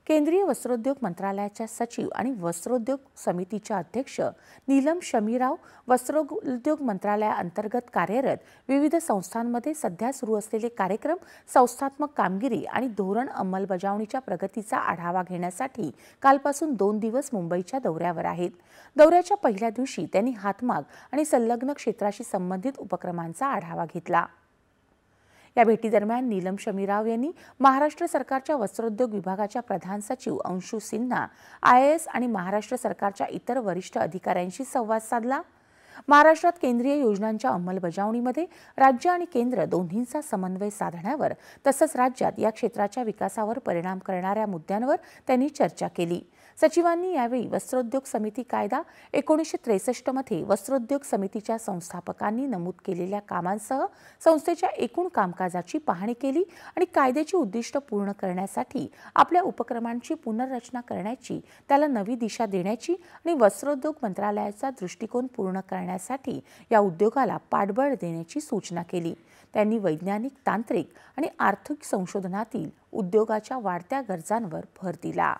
केंद्रीय वस्त्रोद्योग मंत्रालयाच्या सचिव आणि वस्त्रोद्योग समितीच्या अध्यक्ष नीलम शमीराव वस्त्रोद्योग मंत्रालयाअंतर्गत कार्यरत विविध संस्थांमध्ये सध्या सुरू असलेले कार्यक्रम, संस्थात्मक कामगिरी आणि धोरण अंमलबजावणीच्या प्रगतीचा आढावा घेण्यासाठी कालपासून 2 दिवस मुंबईच्या दौऱ्यावर आहेत। दौऱ्याच्या पहिल्या दिवशी त्यांनी हातमाग आणि संलग्न क्षेत्राशी संबंधित उपक्रमांचा आढावा घेतला। या भेटीदरम्यान नीलम शमीराव यांनी महाराष्ट्र सरकारच्या वस्त्रोद्योग विभागाच्या प्रधान सचिव अंशु सिन्हा, IAS आणि महाराष्ट्र सरकारच्या इतर वरिष्ठ अधिकाऱ्यांशी संवाद साधला। महाराष्ट्रात केंद्रीय योजनांच्या अंमलबजावणीमध्ये राज्य आणि केंद्र दोन्हींचा समन्वय साधण्यावर तसंच राज्यात या क्षेत्राच्या विकासावर परिणाम करणाऱ्या मुद्द्यांवर त्यांनी चर्चा केली। सचिवांनी यावेळी वस्त्रोद्योग समिती कायदा 1963 मध्ये वस्त्रोद्योग समितीच्या संस्थापकांनी नमूद केलेल्या कामांसह संस्थेच्या एकूण कामकाजाची पाहणी केली आणि कायद्याची उद्दिष्ट पूर्ण करण्यासाठी आपल्या उपक्रमांची पुनर्रचना करण्याची, त्याला नवी दिशा देण्याची आणि वस्त्रोद्योग मंत्रालयाचा दृष्टिकोन पूर्ण करण्यासाठी या उद्योगाला पाठबळ देण्याची सूचना केली। त्यांनी वैज्ञानिक, तांत्रिक आणि आर्थिक संशोधनातील उद्योगाच्या वाढत्या गरजांवर भर दिला।